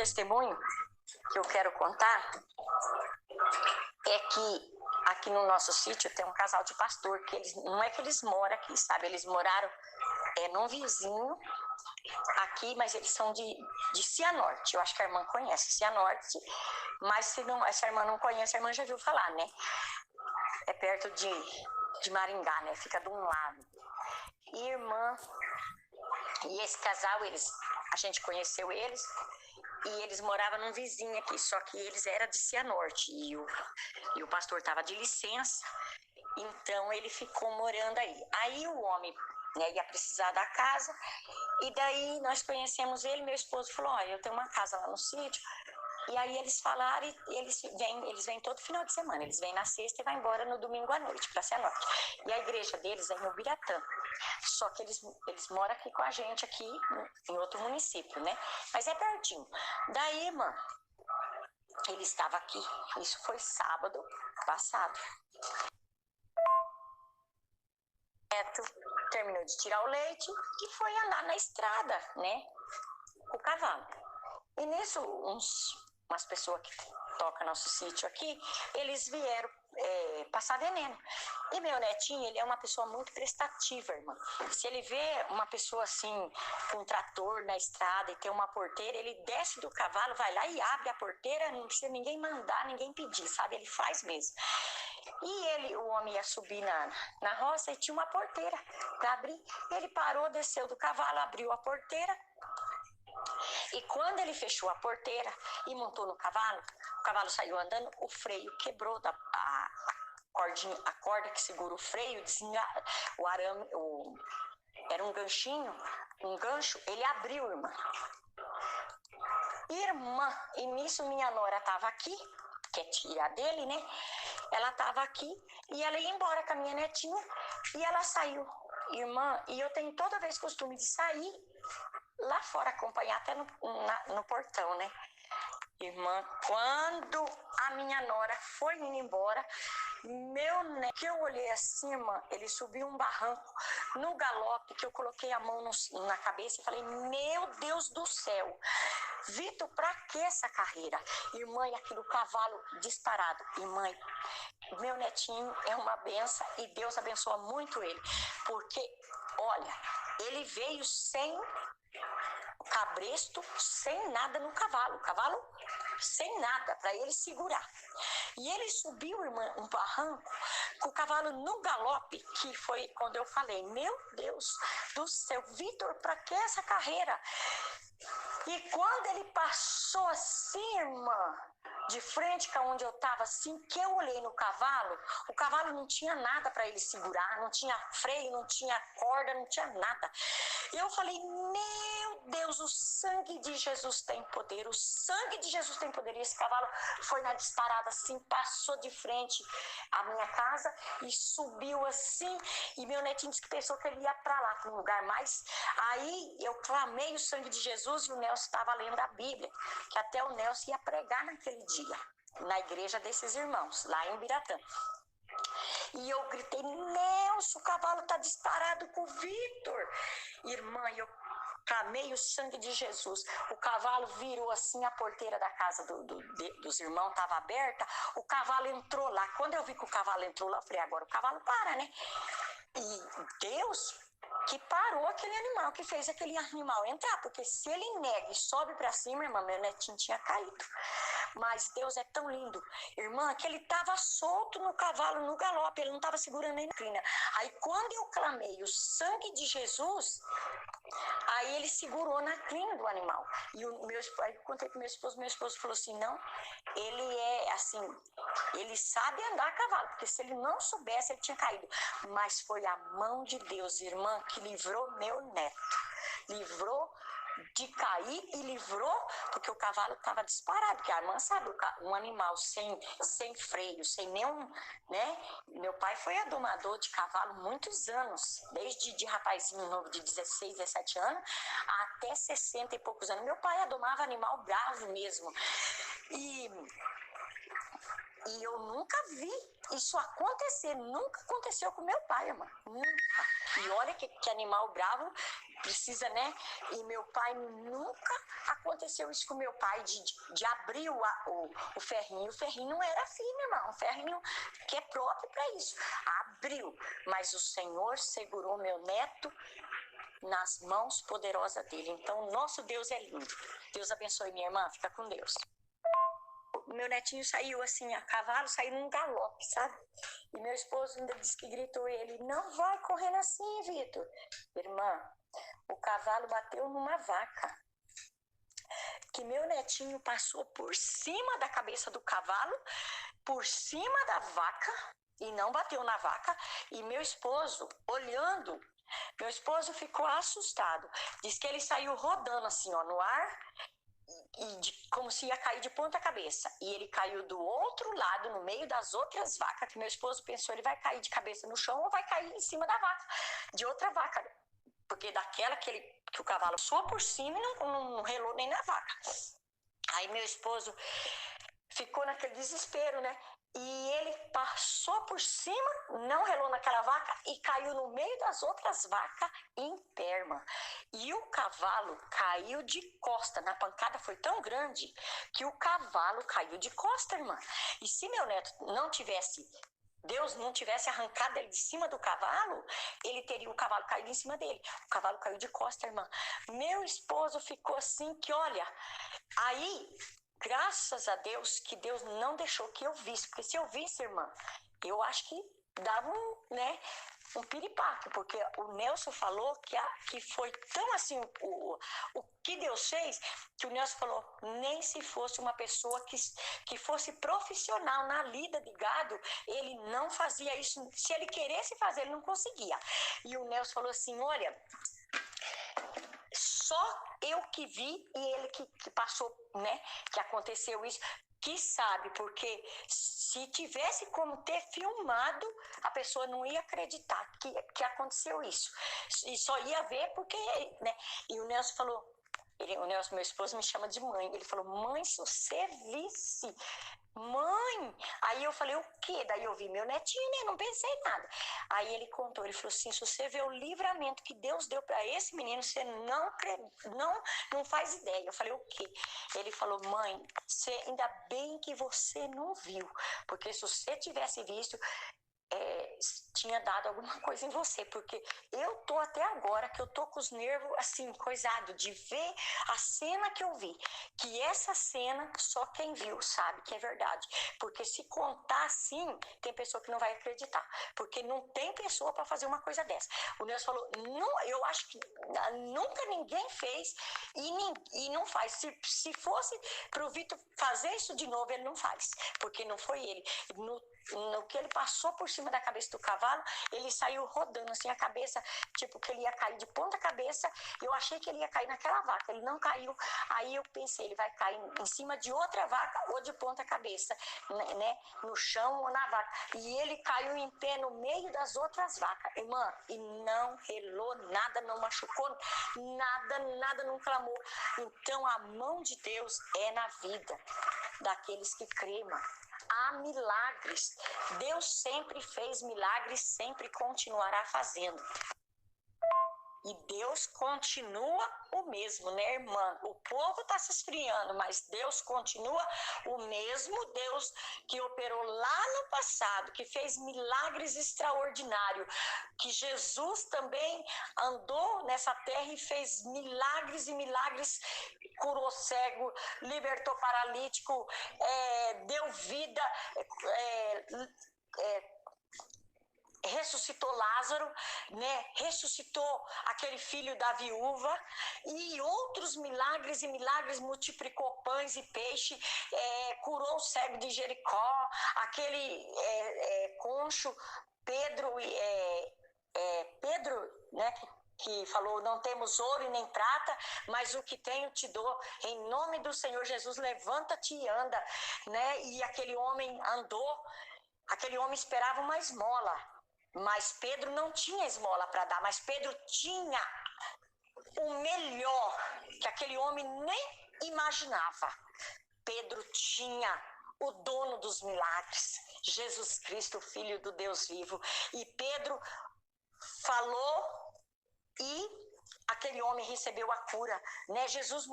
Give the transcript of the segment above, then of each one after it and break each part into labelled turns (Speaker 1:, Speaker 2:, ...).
Speaker 1: testemunho que eu quero contar é que aqui no nosso sítio tem um casal de pastor, que eles, não é que eles moram aqui, sabe? Eles moraram num vizinho aqui, mas eles são de Cianorte. Eu acho que a irmã conhece Cianorte, mas se a irmã não conhece, a irmã já viu falar, né? É perto de Maringá, né? Fica de um lado. E irmã, e esse casal, a gente conheceu eles, e eles moravam num vizinho aqui, só que eles eram de Cianorte, e o pastor estava de licença, então ele ficou morando aí. Aí o homem, né, ia precisar da casa, e daí nós conhecemos ele, meu esposo falou, olha, eu tenho uma casa lá no sítio, e aí eles falaram, e eles vêm todo final de semana, eles vêm na sexta e vão embora no domingo à noite, para Cianorte. E a igreja deles é em Ubiratã, só que eles moram aqui com a gente, aqui em outro município, né? Mas é pertinho. Daí, irmã, ele estava aqui, isso foi sábado passado. Terminou de tirar o leite e foi andar na estrada, né? Com o cavalo. E nisso, umas pessoas que tocam nosso sítio aqui, eles vieram passar veneno. E meu netinho, ele é uma pessoa muito prestativa, irmã. Se ele vê uma pessoa assim, com um trator na estrada e tem uma porteira, ele desce do cavalo, vai lá e abre a porteira, não precisa ninguém mandar, ninguém pedir, sabe? Ele faz mesmo. E o homem ia subir na roça e tinha uma porteira para abrir. Ele parou, desceu do cavalo, abriu a porteira. E quando ele fechou a porteira e montou no cavalo, o cavalo saiu andando, o freio quebrou a corda que segura o freio, o arame, era um ganchinho, um gancho, ele abriu, irmã. E nisso minha nora estava aqui, que é tia dele, né? Ela estava aqui e ela ia embora com a minha netinha e ela saiu, irmã, e eu tenho toda vez costume de sair lá fora, acompanhar até no portão, né? Irmã, quando a minha nora foi indo embora, meu neto, que eu olhei assim, irmã, ele subiu um barranco no galope, que eu coloquei a mão na cabeça e falei, meu Deus do céu, Vitor, pra que essa carreira? Irmã, e aquele cavalo disparado. Irmã, meu netinho é uma benção e Deus abençoa muito ele, porque, olha, ele veio sem cabresto, sem nada no cavalo, o cavalo sem nada para ele segurar. E ele subiu, irmã, um barranco com o cavalo no galope, que foi quando eu falei, meu Deus do céu, Vitor, para que essa carreira? E quando ele passou assim, irmã, de frente com onde eu estava, assim, que eu olhei no cavalo, o cavalo não tinha nada para ele segurar, não tinha freio, não tinha corda, não tinha nada. E eu falei, meu Deus, o sangue de Jesus tem poder, o sangue de Jesus tem poder. E esse cavalo foi na disparada assim, passou de frente à minha casa e subiu assim, e meu netinho disse que pensou que ele ia para lá, para um lugar mais. Aí eu clamei o sangue de Jesus e o Nelson estava lendo a Bíblia, que até o Nelson ia pregar naquele dia, na igreja desses irmãos, lá em Ubiratã. E eu gritei, Nelson, o cavalo está disparado com o Vitor. Irmã, eu clamei o sangue de Jesus. O cavalo virou assim, a porteira da casa dos irmãos estava aberta, o cavalo entrou lá. Quando eu vi que o cavalo entrou lá, eu falei, agora o cavalo para, né? E Deus que parou aquele animal, que fez aquele animal entrar, porque se ele nega e sobe para cima, irmã, meu netinho tinha caído. Mas Deus é tão lindo, irmã, que ele estava solto no cavalo, no galope, ele não estava segurando nem na crina. Aí quando eu clamei o sangue de Jesus, aí ele segurou na crina do animal. E aí eu contei pro meu esposo falou assim, não, ele é assim, ele sabe andar a cavalo, porque se ele não soubesse, ele tinha caído. Mas foi a mão de Deus, irmã, que livrou meu neto. Livrou de cair e livrou, porque o cavalo estava disparado, porque a irmã sabe, um animal sem freio, sem nenhum, né? Meu pai foi adomador de cavalo muitos anos, desde de rapazinho novo de 16, 17 anos, até 60 e poucos anos. Meu pai adomava animal bravo mesmo. E eu nunca vi isso acontecer, nunca aconteceu com meu pai, irmã, nunca. E olha que animal bravo, precisa, né? E meu pai nunca aconteceu isso com meu pai de abrir o ferrinho. O ferrinho não era firme, irmão. O ferrinho que é próprio para isso. Abriu, mas o Senhor segurou meu neto nas mãos poderosas dele. Então, nosso Deus é lindo. Deus abençoe minha irmã. Fica com Deus. Meu netinho saiu assim, a cavalo, saiu num galope, sabe? E meu esposo ainda disse que gritou ele, não vai correndo assim, Vitor. Irmã, o cavalo bateu numa vaca. Que meu netinho passou por cima da cabeça do cavalo, por cima da vaca, e não bateu na vaca. E meu esposo, olhando, meu esposo ficou assustado. Diz que ele saiu rodando assim, ó, no ar, como se ia cair de ponta cabeça. E ele caiu do outro lado, no meio das outras vacas, que meu esposo pensou, ele vai cair de cabeça no chão ou vai cair em cima da vaca, de outra vaca. Porque daquela que o cavalo passou por cima e não relou nem na vaca. Aí meu esposo ficou naquele desespero, né? E ele passou por cima, não relou naquela vaca e caiu no meio das outras vacas em perma. E o cavalo caiu de costa. Na pancada foi tão grande que o cavalo caiu de costa, irmã. E se meu neto não tivesse, Deus não tivesse arrancado ele de cima do cavalo, ele teria o cavalo caído em cima dele. O cavalo caiu de costa, irmã. Meu esposo ficou assim que, olha, aí... Graças a Deus que Deus não deixou que eu visse, porque se eu visse, irmã, eu acho que dava um piripaque, porque o Nelson falou que foi tão assim o que Deus fez, que o Nelson falou, nem se fosse uma pessoa que fosse profissional na lida de gado, ele não fazia isso, se ele queresse fazer, ele não conseguia. E o Nelson falou assim, olha, só eu que vi e ele que passou, né, que aconteceu isso, que sabe, porque se tivesse como ter filmado, a pessoa não ia acreditar que aconteceu isso. E só ia ver porque, né, e o Nelson falou, o Nelson, meu esposo, me chama de mãe, ele falou, mãe, se você visse... Mãe, aí eu falei, o quê? Daí eu vi meu netinho, né? Não pensei em nada. Aí ele contou, ele falou assim, se você vê o livramento que Deus deu para esse menino, você não faz ideia. Eu falei, o quê? Ele falou, mãe, ainda bem que você não viu, porque se você tivesse visto, tinha dado alguma coisa em você, porque eu tô até agora que eu tô com os nervos assim, coisado, de ver a cena que eu vi, que essa cena só quem viu sabe que é verdade, porque se contar assim, tem pessoa que não vai acreditar, porque não tem pessoa para fazer uma coisa dessa. O Nelson falou, não, eu acho que nunca ninguém fez e não faz, se fosse pro Vitor fazer isso de novo, ele não faz, porque não foi ele, no que ele passou por cima da cabeça do cavalo, ele saiu rodando assim a cabeça, tipo que ele ia cair de ponta cabeça. Eu achei que ele ia cair naquela vaca, ele não caiu. Aí eu pensei, ele vai cair em cima de outra vaca ou de ponta cabeça, né, no chão ou na vaca. E ele caiu em pé no meio das outras vacas, irmã, e não relou nada, não machucou nada, não clamou. Então a mão de Deus é na vida daqueles que creem, irmã. Há milagres. Deus sempre fez milagres, sempre continuará fazendo. E Deus continua o mesmo, né, irmã? O povo está se esfriando, mas Deus continua o mesmo Deus que operou lá no passado, que fez milagres extraordinários, que Jesus também andou nessa terra e fez milagres e milagres, curou cego, libertou paralítico, deu vida, ressuscitou Lázaro, né? Ressuscitou aquele filho da viúva e outros milagres e milagres, multiplicou pães e peixe, curou o cego de Jericó, aquele concho, Pedro, né? Que falou, não temos ouro e nem prata, mas o que tenho te dou, em nome do Senhor Jesus, levanta-te e anda, né? E aquele homem andou, aquele homem esperava uma esmola, mas Pedro não tinha esmola para dar, mas Pedro tinha o melhor que aquele homem nem imaginava. Pedro tinha o dono dos milagres, Jesus Cristo, Filho do Deus vivo. E Pedro falou e aquele homem recebeu a cura, né? Jesus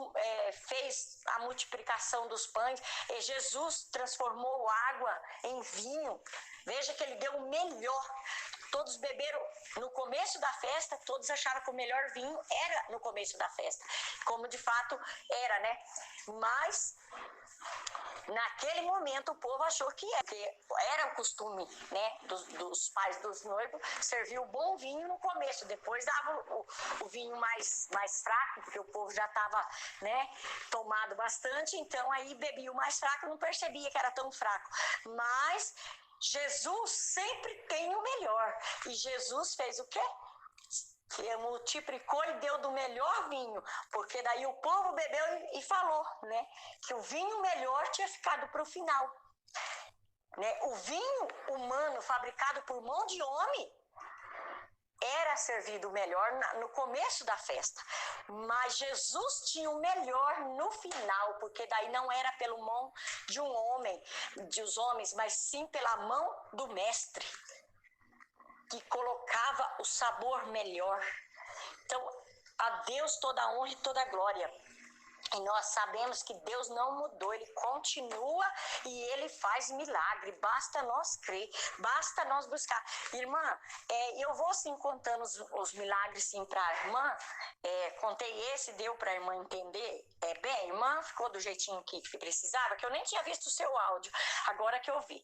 Speaker 1: fez a multiplicação dos pães, e Jesus transformou água em vinho. Veja que ele deu o melhor. Todos beberam no começo da festa, todos acharam que o melhor vinho era no começo da festa, como de fato era, né? Mas naquele momento o povo achou que era o costume, né, dos pais dos noivos servir o bom vinho no começo, depois dava o vinho mais fraco, porque o povo já estava, né, tomado bastante, então aí bebia o mais fraco, não percebia que era tão fraco. Mas Jesus sempre tem o melhor, e Jesus fez o quê? Que multiplicou e deu do melhor vinho, porque daí o povo bebeu e falou, né, que o vinho melhor tinha ficado para o final, né? O vinho humano fabricado por mão de homem era servido melhor no começo da festa, mas Jesus tinha o melhor no final, porque daí não era pela mão de um homem, dos homens, mas sim pela mão do mestre, que colocava o sabor melhor. Então, a Deus toda a honra e toda a glória. E nós sabemos que Deus não mudou, Ele continua e Ele faz milagre. Basta nós crer, basta nós buscar. Irmã, eu vou sim contando os milagres sim para a irmã. Contei esse, deu para a irmã entender bem. Irmã, ficou do jeitinho que precisava, que eu nem tinha visto o seu áudio, agora que eu vi.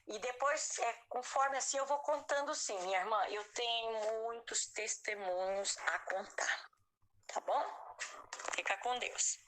Speaker 1: E depois, conforme assim, eu vou contando sim, minha irmã. Eu tenho muitos testemunhos a contar, tá bom? Fica com Deus.